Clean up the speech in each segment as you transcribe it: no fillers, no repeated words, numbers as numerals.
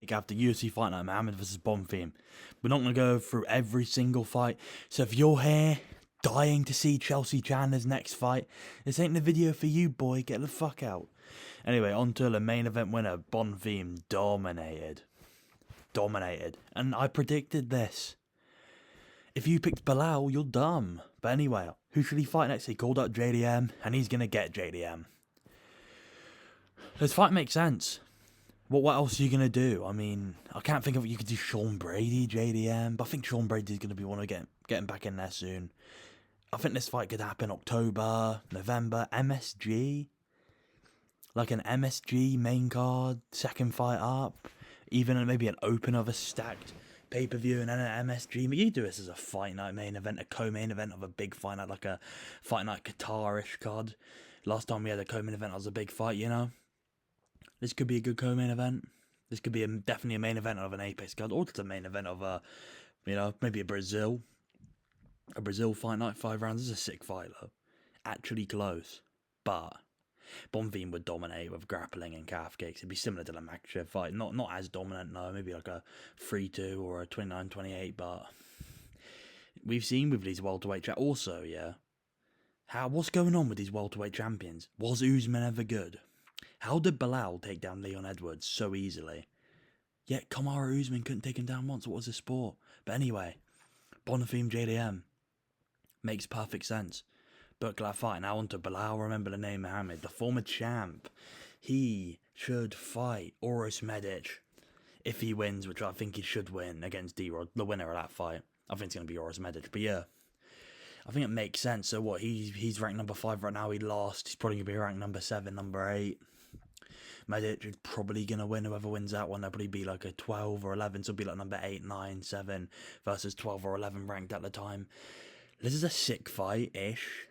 After UFC Fight Night, Muhamad versus Bonfim. We're not going to go through every single fight. So if you're here dying to see Chelsea Chandler's next fight, this ain't the video for you, boy. Get the fuck out. Anyway, on to the main event winner. Bonfim dominated. And I predicted this. If you picked Bilal, you're dumb. But anyway, who should he fight next? He called out JDM, and he's going to get JDM. This fight makes sense. What else are you going to do? I mean, I can't think of what you could do. Sean Brady, JDM, but I think Sean Brady's going to be one of getting back in there soon. I think this fight could happen October, November, MSG. Like an MSG main card, second fight up. Even maybe an open of a stacked pay-per-view and then an MSG. But you do this as a fight night main event, a co-main event of a big fight night, like a fight night Qatar-ish card. Last time we had a co-main event, that was a big fight, you know? This could be a good co-main event. This could be definitely a main event of an Apex card, or just a main event of a, maybe a Brazil fight night, 5 rounds. This is a sick fight though, actually close, but Bonfim would dominate with grappling and calf kicks. It'd be similar to the Makachev fight, not as dominant, no, maybe like a 3-2 or a 29-28, but we've seen with these welterweight also, yeah. What's going on with these welterweight champions? Was Usman ever good? How did Bilal take down Leon Edwards so easily? Yet Kamaru Usman couldn't take him down once. What was the sport? But anyway, Bonfim JDM makes perfect sense. Book that fight. Now on to Bilal. Remember the name Muhammad, the former champ. He should fight Oros Medic if he wins, which I think he should win against D-Rod, the winner of that fight. I think it's going to be Oros Medic. But yeah, I think it makes sense. So what? He's ranked number 5 right now. He lost. He's probably going to be ranked number 7, number 8. Medic is probably going to win. Whoever wins that one, they'll probably be like a 12 or 11. So it'll be like number 8, 9, 7 versus 12 or 11 ranked at the time. This is a sick fight-ish.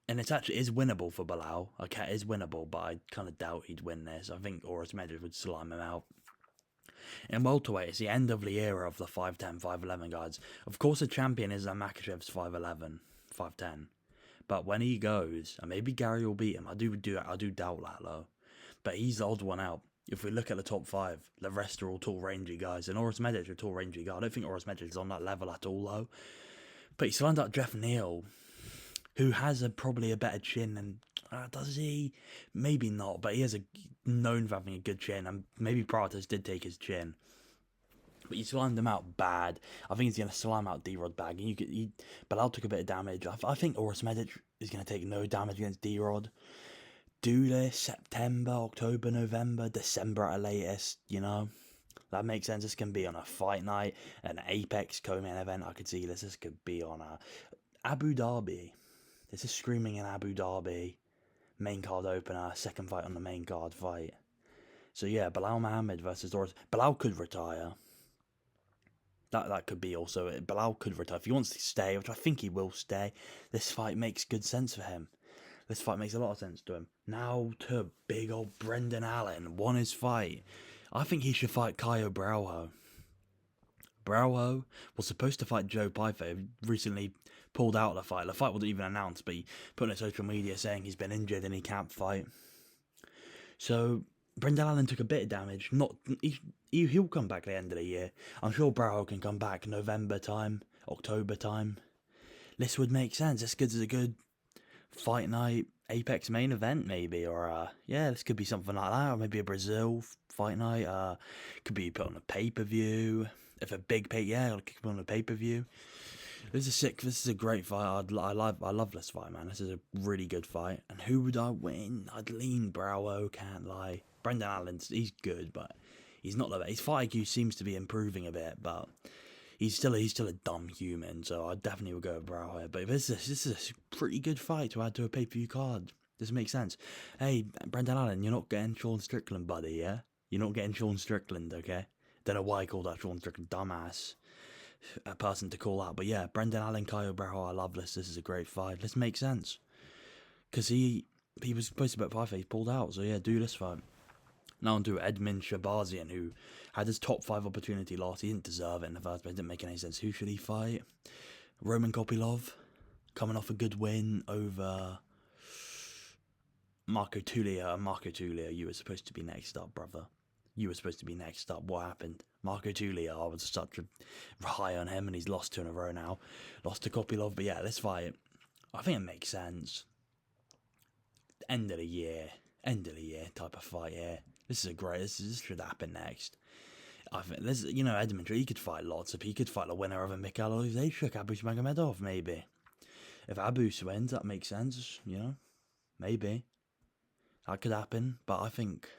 And it actually is winnable for Bilal. Okay, it is winnable, but I kind of doubt he'd win this. I think Oros Medic would slime him out. In welterweight, it's the end of the era of the 5'10", 5'11 guys. Of course, the champion is Makachev's 5'11", 5'10". But when he goes, and maybe Gary will beat him, I do doubt that though. But he's the odd one out. If we look at the top 5, the rest are all tall, rangy guys. And Oros Medic is a tall, rangy guy. I don't think Oros Medic is on that level at all though. But he's lined up Jeff Neal, who has probably a better chin than... does he? Maybe not, but he has known for having a good chin, and maybe Pratos did take his chin. But you slimed him out bad. I think he's going to slime out D-Rod bag. And Bilal took a bit of damage. I think Oros Medic is going to take no damage against D-Rod. Do this September, October, November, December at the latest, you know? That makes sense. This can be on a fight night, an Apex co-main event. I could see this. This could be on a Abu Dhabi. This is screaming in Abu Dhabi. Main card opener, second fight on the main card fight. So yeah, Bilal Muhammad versus Oros. Bilal could retire. That could be also it. Bilal could retire. If he wants to stay, which I think he will stay, this fight makes good sense for him. This fight makes a lot of sense to him. Now to big old Brendan Allen. Won his fight. I think he should fight Caio Braujo. Braujo was supposed to fight Joe Pyfer. Recently pulled out of the fight. The fight wasn't even announced, but he put on social media saying he's been injured and he can't fight. So Brendan Allen took a bit of damage. He'll come back at the end of the year. I'm sure Braujo can come back November time, October time. This would make sense. This is a good fight night, Apex main event maybe, or this could be something like that, or maybe a Brazil fight night. Could be put on a pay-per-view. If a big I'll kick him on a pay-per-view. This is a great fight. I love this fight, man. This is a really good fight. And who would I win? I'd lean Braujo, can't lie. Brendan Allen's, he's good, but he's not the best. His fight IQ seems to be improving a bit, but he's still a dumb human, so I definitely would go with Braujo. But this is a pretty good fight to add to a pay-per-view card. This makes sense. Hey, Brendan Allen, you're not getting Sean Strickland, buddy, yeah? You're not getting Sean Strickland, okay? Don't know why I called that Sean Strickland, dumbass a person to call out. But yeah, Brendan Allen, Caio Braujo, I love this. This is a great fight. This makes sense. Because he was supposed to bet 5, he pulled out. So yeah, do this fight. Now on to Edmund Shabazian, who had his top 5 opportunity lost. He didn't deserve it in the first place. It didn't make any sense. Who should he fight? Roman Kopylov, coming off a good win over Marco Tullia. Marco Tullia, you were supposed to be next up, brother. You were supposed to be next up. What happened? Marco Tulio, I was such a high on him, and he's lost 2 in a row now. Lost to Kopylov, but yeah, this fight, I think it makes sense. End of the year type of fight here. This is a great. This should happen next. I think there's, Edmund, he could fight lots of. He could fight the winner of a Mikhail Olejniczuk, Abus Magomedov, maybe. If Abus wins, that makes sense. Maybe that could happen. But I think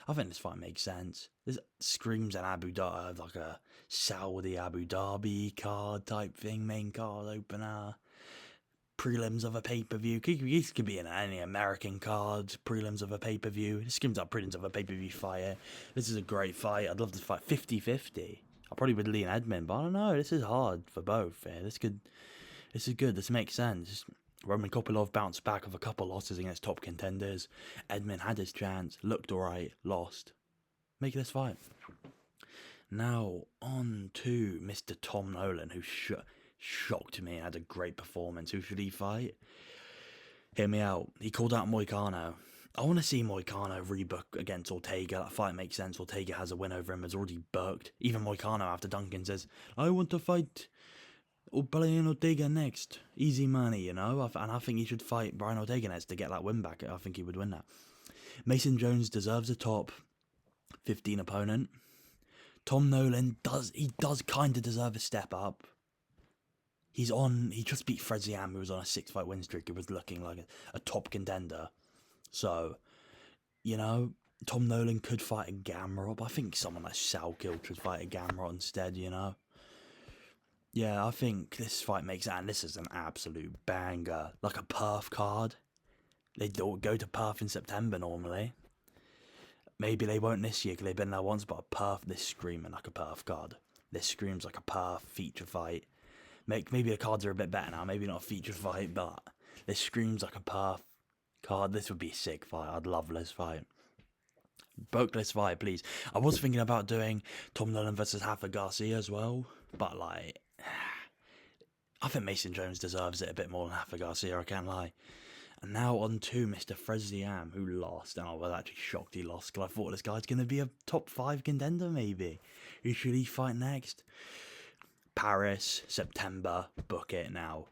this fight makes sense. This screams an Abu Dhabi, like a Saudi Abu Dhabi card type thing, main card opener. Prelims of a pay-per-view. This could be in any American card. Prelims of a pay-per-view. This screams out prelims of a pay-per-view fight here. This is a great fight. I'd love to fight 50-50. I probably would lean Edmund, but I don't know. This is hard for both. Yeah, this is good. This makes sense. Roman Kopylov bounced back of a couple losses against top contenders. Edmund had his chance, looked alright, lost. Make this fight. Now, on to Mr. Tom Nolan, who shocked me and had a great performance. Who should he fight? Hear me out. He called out Moicano. I want to see Moicano rebook against Ortega. That fight makes sense. Ortega has a win over him, has already booked. Even Moicano, after Duncan, says, I want to fight Brian Ortega next. Easy money, and I think he should fight Brian Ortega next to get that win back. I think he would win that. Mason Jones deserves a top 15 opponent. Tom Nolan does kind of deserve a step up. He just beat Fred Ziam, who was on a 6-fight win streak, who was looking like a top contender. So, Tom Nolan could fight a Gamrot, but I think someone like Salkill should fight a Gamrot instead, Yeah, I think this fight makes it, and this is an absolute banger. Like a Perth card. They don't go to Perth in September normally. Maybe they won't this year because they've been there once, but Perth, this screaming like a Perth card. This screams like a Perth feature fight. Maybe the cards are a bit better now, maybe not a feature fight, but this screams like a Perth card. This would be a sick fight. I'd love this fight. Book this fight, please. I was thinking about doing Tom Nolan versus Rafa Garcia as well, but I think Mason Jones deserves it a bit more than Rafa Garcia, I can't lie. And now on to Mr. Freziam, who lost, and I was actually shocked he lost, because I thought this guy's going to be a top 5 contender, maybe. Who should he fight next? Paris, September, book it now.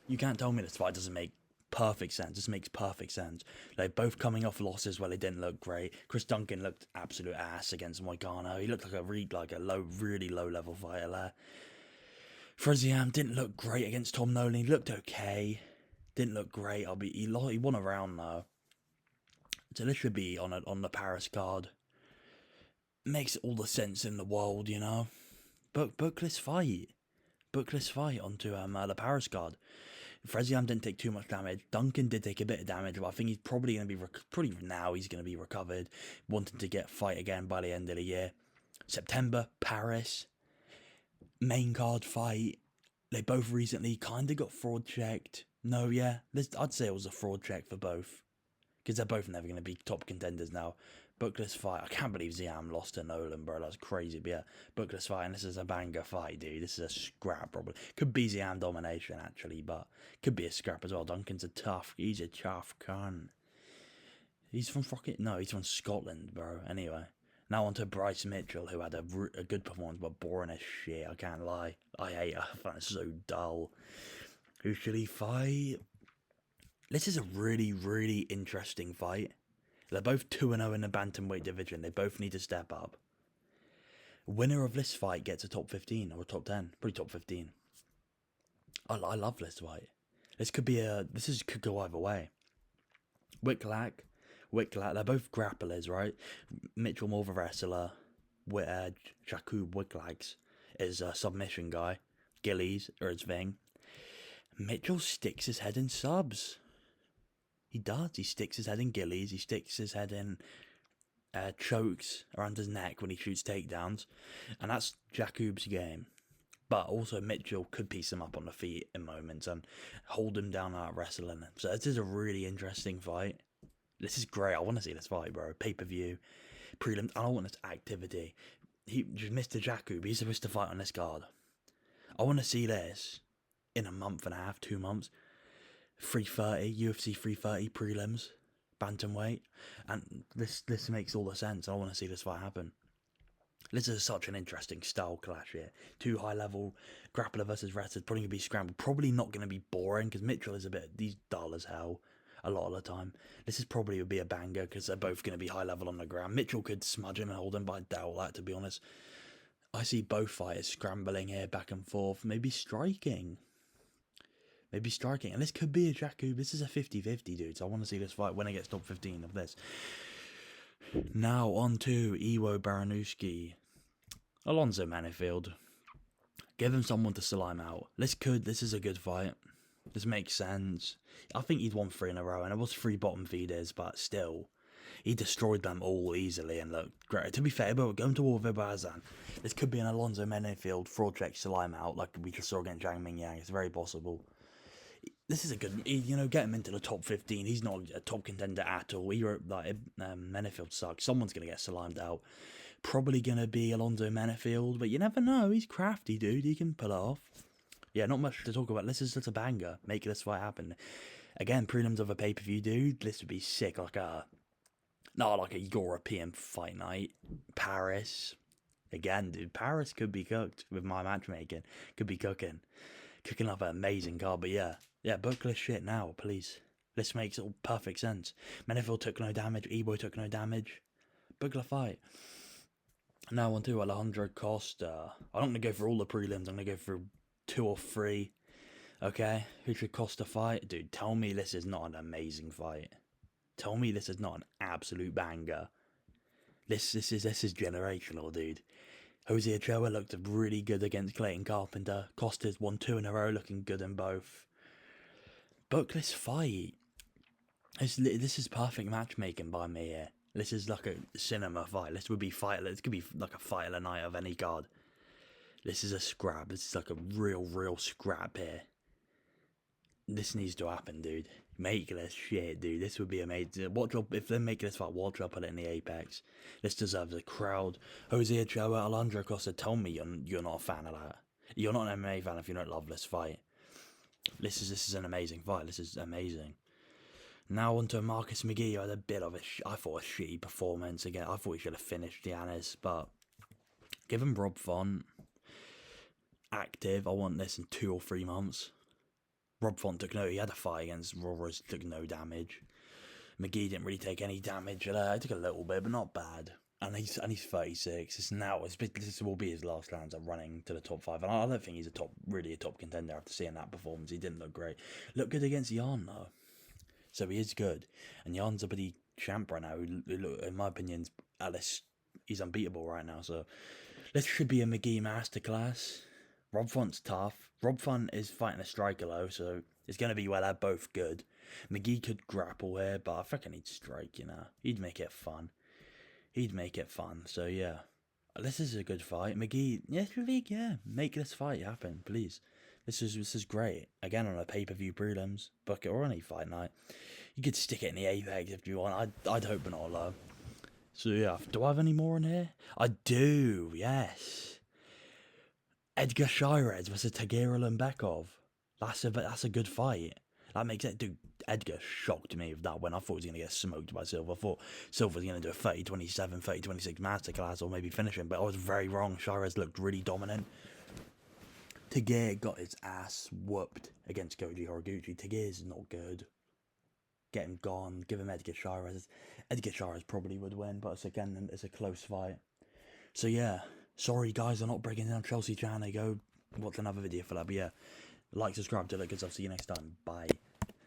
You can't tell me this fight doesn't make perfect sense. This makes perfect sense. They're both coming off losses where they didn't look great. Chris Duncan looked absolute ass against Moicano. He looked like a really low level fighter there. Freziam didn't look great against Tom Nolan. He looked okay. Didn't look great. He won a round though. So this should be on the Paris card. Makes all the sense in the world, Book this fight. Book this fight onto the Paris card. Freziam didn't take too much damage. Duncan did take a bit of damage, but I think he's probably going to be he's going to be recovered, wanting to get fight again by the end of the year. September, Paris, main card fight. They both recently kind of got fraud checked. No, yeah, I'd say it was a fraud check for both, because they're both never going to be top contenders now. Book this fight. I can't believe Ziam lost to Nolan, bro. That's crazy. But yeah, book this fight, and this is a banger fight, dude. This is a scrap, probably. Could be Ziam domination, actually, but could be a scrap as well. Duncan's he's a tough cunt. He's from he's from Scotland, bro. Anyway, now on to Bryce Mitchell, who had a good performance, but boring as shit. I can't lie. I hate it. I find it so dull. Who should he fight? This is a really, really interesting fight. They're both 2-0 in the bantamweight division. They both need to step up. Winner of this fight gets a top 15 or a top 10. Probably top 15. I love this fight. Could go either way. Wicklak, they're both grapplers, right? Mitchell more of a wrestler. Jakub Wicklak is a submission guy. Gillies are his thing. Mitchell sticks his head in subs. He does. He sticks his head in gillies. He sticks his head in chokes around his neck when he shoots takedowns. And that's Jakub's game. But also Mitchell could piece him up on the feet in moments and hold him down out wrestling. So this is a really interesting fight. This is great. I want to see this fight, bro. Pay-per-view, prelim. I don't want this activity. Mr. Jakub, he's supposed to fight on this card. I want to see this in a month and a half, 2 months. 330, UFC 330 prelims. bantamweight, and this makes all the sense. I want to see this fight happen. This is such an interesting style clash here. Two high-level grappler versus wrestlers, probably going to be scrambled. Probably not going to be boring, because Mitchell is he's dull as hell a lot of the time. This is probably would be a banger, because they're both going to be high-level on the ground. Mitchell could smudge him and hold him, but I doubt that, to be honest. I see both fighters scrambling here, back and forth, maybe striking. And this could be a Jakub. This is a 50-50, dude, so I want to see this fight when it gets top 15 of this. Now on to Iwo Baranowski. Alonzo Manifield. Give him someone to slime out. This is a good fight. This makes sense. I think he'd won 3 in a row, and it was 3 bottom feeders, but still. He destroyed them all easily and looked great. To be fair, but going to war with Bazan. This could be an Alonzo Manifield fraud check slime out, like we just saw against Zhang Mingyang. It's very possible. This is a good, get him into the top 15. He's not a top contender at all. Manifield sucks. Someone's going to get slimed out. Probably going to be Alonzo Manifield, but you never know. He's crafty, dude. He can pull it off. Yeah, not much to talk about. This is just a banger. Make this fight happen. Again, prelims of a pay-per-view, dude. This would be sick. Like a European fight night. Paris. Again, dude. Paris could be cooked with my matchmaking. Could be cooking. Cooking up an amazing card, but yeah. Yeah, book this shit now, please. This makes all perfect sense. Manifield took no damage. Iwo took no damage. Book the fight. Now on to Alejandro Costa. I'm not going to go for all the prelims. I'm going to go for 2 or 3. Okay? Who should Costa fight? Dude, tell me this is not an amazing fight. Tell me this is not an absolute banger. This is generational, dude. Jose Ochoa looked really good against Clayton Carpenter. Costa's won 2 in a row, looking good in both. Book this fight. This is perfect matchmaking by me here. This is like a cinema fight. This could be like a fight of the night of any card. This is a scrap. This is like a real scrap here. This needs to happen, dude. Make this shit, dude. This would be amazing. If they make this fight, watch I'll put it in the Apex. This deserves a crowd. Jose Ochoa, Alejandro Costa, tell me you're not a fan of that. You're not an MMA fan if you don't love this fight. This is an amazing fight. This is amazing. Now on to Marcus McGee, who had a bit of a shitty performance again. I thought he should have finished Giannis, but give him Rob Font. Active. I want this in 2 or 3 months. Rob Font he had a fight against Roras, took no damage. McGee didn't really take any damage. He took a little bit, but not bad. And he's 36. This will be his last rounds of running to the top 5. And I don't think he's a top contender after seeing that performance. He didn't look great. Looked good against Jan though. So he is good. And Jan's a bloody champ right now. Who, in my opinion, he's unbeatable right now. So this should be a McGee masterclass. Rob Font's tough. Rob Font is fighting a striker though, so it's going to be they're both good. McGee could grapple here, but I reckon he'd strike, He'd make it fun. So yeah. This is a good fight. McGee, make this fight happen, please. This is great. Again, on a pay-per-view prelims, book it, or any fight night. You could stick it in the Apex if you want. I'd hope not, though. So yeah, do I have any more in here? I do, yes. Edgar Shirez versus Tagir Lembekov. That's a good fight. That makes it. Dude, Edgar shocked me with that win. I thought he was going to get smoked by Silva. I thought Silva was going to do a 30-27, 30-26 masterclass or maybe finish him, but I was very wrong. Shirez looked really dominant. Tagir got his ass whooped against Koji Horiguchi. Tagir's not good. Get him gone. Give him Edgar Shirez. Edgar Shirez probably would win, but it's a close fight. So yeah. Sorry guys, I'm not breaking down Chelsea Chan. Go watch another video for that. But yeah, like, subscribe to it, because I'll see you next time. Bye.